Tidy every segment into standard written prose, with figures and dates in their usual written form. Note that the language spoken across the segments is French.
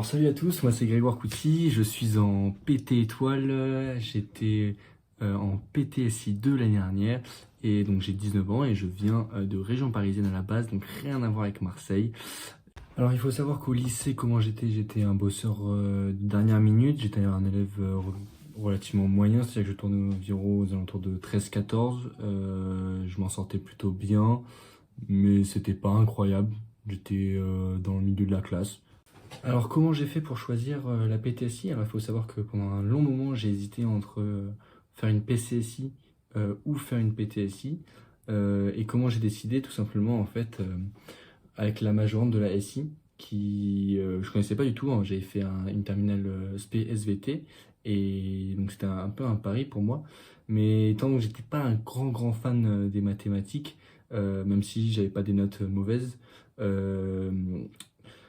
Salut à tous, moi c'est Grégoire Couty, je suis en PT étoile, j'étais en PTSI 2 l'année dernière et donc j'ai 19 ans et je viens de région parisienne à la base, donc rien à voir avec Marseille. Alors il faut savoir qu'au lycée, comment j'étais un bosseur de dernière minute, j'étais un élève relativement moyen, c'est-à-dire que je tournais environ aux alentours de 13-14, je m'en sortais plutôt bien, mais c'était pas incroyable, j'étais dans le milieu de la classe. Alors comment j'ai fait pour choisir la PTSI? Alors il faut savoir que pendant un long moment j'ai hésité entre faire une PCSI ou faire une PTSI. Et comment j'ai décidé? Tout simplement en fait avec la majorante de la SI qui je connaissais pas du tout, hein. J'avais fait une terminale SP SVT et donc c'était un peu un pari pour moi. Mais étant que j'étais pas un grand fan des mathématiques, même si j'avais pas des notes mauvaises, euh,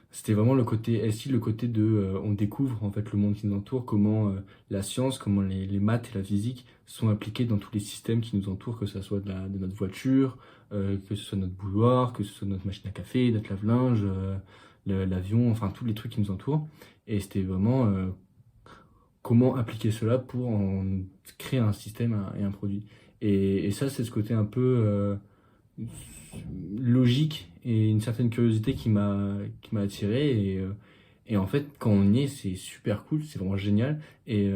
c'était vraiment le côté SI, le côté de on découvre en fait le monde qui nous entoure, comment la science, comment les maths et la physique sont appliquées dans tous les systèmes qui nous entourent, que ce soit de notre voiture, que ce soit notre bouilloire, que ce soit notre machine à café, notre lave-linge, l'avion, enfin tous les trucs qui nous entourent. Et c'était vraiment comment appliquer cela pour en créer un système et un produit. Et ça, c'est ce côté un peu logique et une certaine curiosité qui m'a attiré et en fait quand on y est c'est super cool, c'est vraiment génial et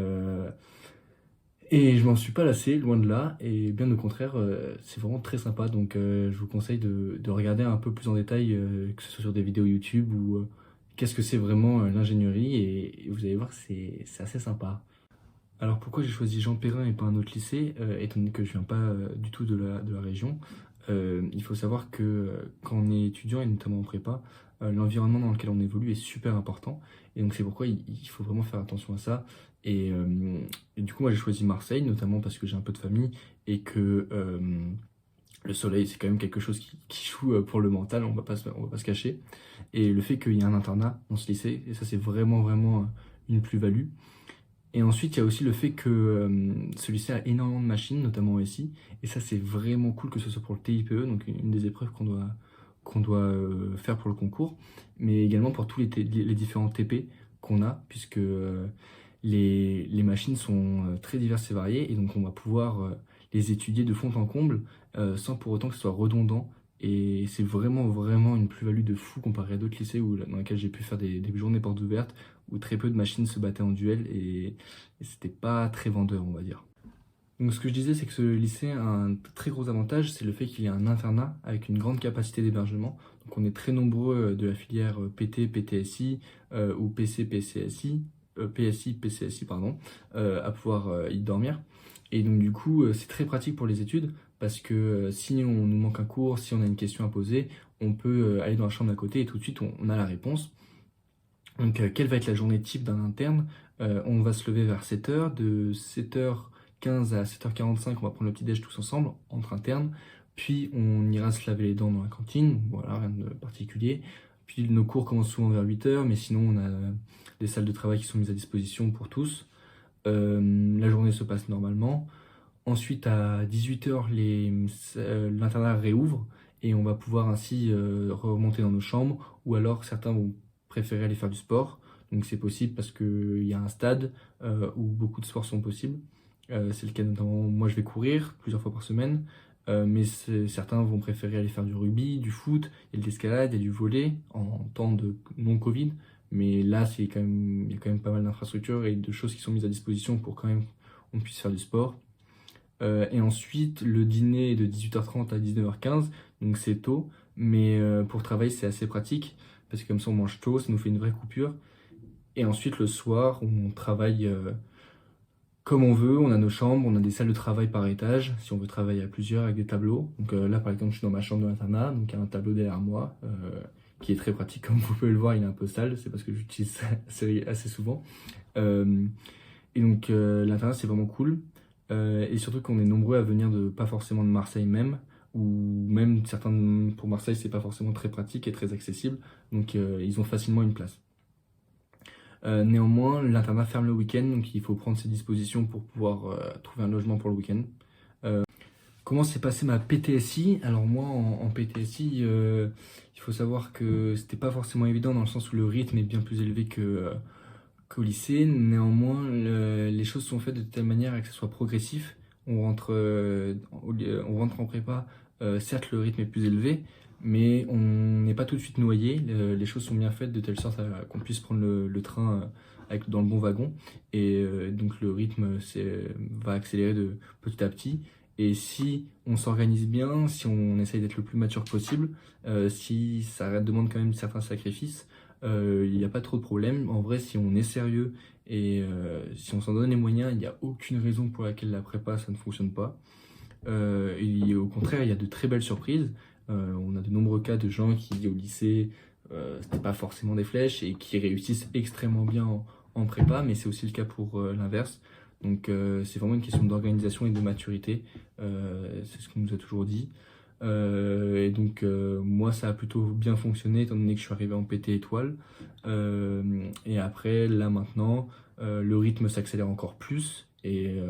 je m'en suis pas lassé, loin de là, et bien au contraire c'est vraiment très sympa, donc je vous conseille de regarder un peu plus en détail, que ce soit sur des vidéos YouTube ou qu'est-ce que c'est vraiment l'ingénierie, et vous allez voir que c'est assez sympa. Alors pourquoi j'ai choisi Jean Perrin et pas un autre lycée, étant donné que je viens pas du tout de la région. Il faut savoir que quand on est étudiant et notamment en prépa, l'environnement dans lequel on évolue est super important, et donc c'est pourquoi il faut vraiment faire attention à ça. Et du coup moi j'ai choisi Marseille notamment parce que j'ai un peu de famille et que le soleil c'est quand même quelque chose qui joue pour le mental, on va pas se cacher. Et le fait qu'il y ait un internat dans ce lycée, et ça c'est vraiment une plus-value. Et ensuite, il y a aussi le fait que celui-ci a énormément de machines, notamment au SI, et ça c'est vraiment cool que ce soit pour le TIPE, donc une des épreuves qu'on doit faire pour le concours, mais également pour tous les différents TP qu'on a, puisque les machines sont très diverses et variées, et donc on va pouvoir les étudier de fond en comble, sans pour autant que ce soit redondant. Et c'est vraiment une plus-value de fou comparé à d'autres lycées dans lesquels j'ai pu faire des journées portes ouvertes où très peu de machines se battaient en duel et c'était pas très vendeur, on va dire. Donc ce que je disais, c'est que ce lycée a un très gros avantage, c'est le fait qu'il y a un internat avec une grande capacité d'hébergement. Donc on est très nombreux de la filière PT, PTSI ou PC, PCSI, PSI, PCSI, pardon, à pouvoir y dormir. Et donc du coup, c'est très pratique pour les études parce que si on nous manque un cours, si on a une question à poser, on peut aller dans la chambre d'à côté et tout de suite on a la réponse. Donc, quelle va être la journée type d'un interne? On va se lever vers 7h, de 7h15 à 7h45, on va prendre le petit-déj tous ensemble, entre internes, puis on ira se laver les dents dans la cantine, voilà, rien de particulier. Puis nos cours commencent souvent vers 8h, mais sinon on a des salles de travail qui sont mises à disposition pour tous. La journée se passe normalement. Ensuite, à 18h, l'internat réouvre et on va pouvoir ainsi remonter dans nos chambres, ou alors certains vont préférer aller faire du sport. Donc c'est possible parce qu'il y a un stade où beaucoup de sports sont possibles. C'est le cas notamment, moi je vais courir plusieurs fois par semaine, mais certains vont préférer aller faire du rugby, du foot, il y a de l'escalade, il y a du volley en temps de non-Covid. Mais là, il y a quand même pas mal d'infrastructures et de choses qui sont mises à disposition pour quand même on puisse faire du sport. Et ensuite, le dîner est de 18h30 à 19h15, donc c'est tôt, mais pour travailler, c'est assez pratique, parce que comme ça, on mange tôt, ça nous fait une vraie coupure. Et ensuite, le soir, on travaille comme on veut, on a nos chambres, on a des salles de travail par étage, si on veut travailler à plusieurs avec des tableaux. Donc là, par exemple, je suis dans ma chambre de l'internat, donc il y a un tableau derrière moi, qui est très pratique, comme vous pouvez le voir, il est un peu sale, c'est parce que j'utilise ça assez souvent. Euh, et donc l'internat c'est vraiment cool. Et surtout qu'on est nombreux à venir de pas forcément de Marseille même, ou même certains pour Marseille c'est pas forcément très pratique et très accessible, donc ils ont facilement une place. Néanmoins, l'internat ferme le week-end, donc il faut prendre ses dispositions pour pouvoir trouver un logement pour le week-end. Comment s'est passée ma PTSI? Alors moi, en PTSI, il faut savoir que c'était pas forcément évident dans le sens où le rythme est bien plus élevé qu'au lycée. Néanmoins, les choses sont faites de telle manière à que ce soit progressif. On rentre en prépa, certes le rythme est plus élevé, mais on n'est pas tout de suite noyé. Les choses sont bien faites de telle sorte qu'on puisse prendre le train dans le bon wagon. Et donc le rythme va accélérer de petit à petit. Et si on s'organise bien, si on essaye d'être le plus mature possible, si ça demande quand même certains sacrifices, il n'y a pas trop de problème. En vrai, si on est sérieux et si on s'en donne les moyens, il n'y a aucune raison pour laquelle la prépa, ça ne fonctionne pas. Et au contraire, il y a de très belles surprises. On a de nombreux cas de gens qui, au lycée, c'était pas forcément des flèches et qui réussissent extrêmement bien en prépa, mais c'est aussi le cas pour l'inverse. Donc c'est vraiment une question d'organisation et de maturité, c'est ce qu'on nous a toujours dit. Et donc moi ça a plutôt bien fonctionné étant donné que je suis arrivé en PT étoile. Et après là maintenant le rythme s'accélère encore plus et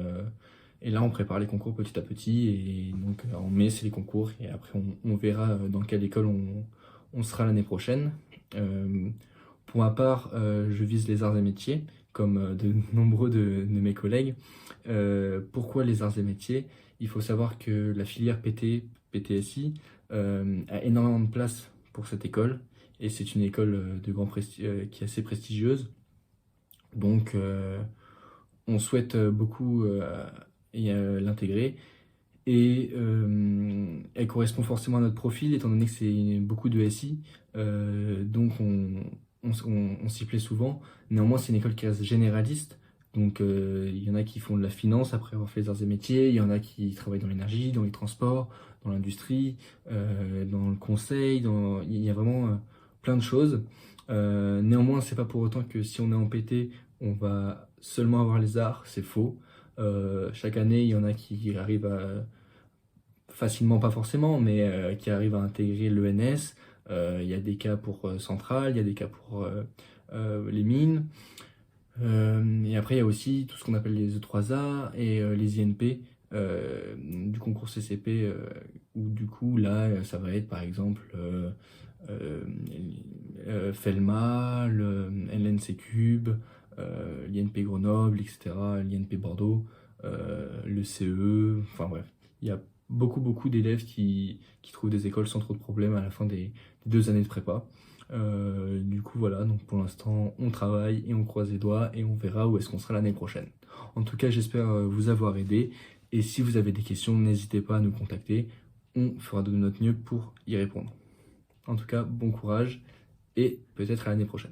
là on prépare les concours petit à petit et donc en mai c'est les concours et après on verra dans quelle école on sera l'année prochaine. Pour ma part je vise les arts et métiers comme de nombreux de mes collègues. Pourquoi les arts et métiers? Il faut savoir que la filière PTSI a énormément de place pour cette école et c'est une école de qui est assez prestigieuse. Donc on souhaite beaucoup l'intégrer et elle correspond forcément à notre profil étant donné que c'est beaucoup de SI. Donc on s'y plaît souvent. Néanmoins, c'est une école qui reste généraliste. Donc, il y en a qui font de la finance après avoir fait les arts et métiers. Il y en a qui travaillent dans l'énergie, dans les transports, dans l'industrie, dans le conseil. Il y a vraiment plein de choses. Néanmoins, c'est pas pour autant que si on est en PT, on va seulement avoir les arts. C'est faux. Chaque année, il y en a qui arrivent facilement, pas forcément, mais qui arrivent à intégrer l'ENS. Il y a des cas pour Centrale, il y a des cas pour les mines. Et après, il y a aussi tout ce qu'on appelle les E3A et les INP du concours CCP, où du coup, là, ça va être par exemple Felma, le LNC Cube, l'INP Grenoble, etc., l'INP Bordeaux, le CE, enfin bref, il y a beaucoup d'élèves qui trouvent des écoles sans trop de problèmes à la fin des 2 années de prépa. Du coup voilà, donc pour l'instant on travaille et on croise les doigts et on verra où est-ce qu'on sera l'année prochaine. En tout cas j'espère vous avoir aidé et si vous avez des questions n'hésitez pas à nous contacter, on fera de notre mieux pour y répondre. En tout cas bon courage et peut-être à l'année prochaine.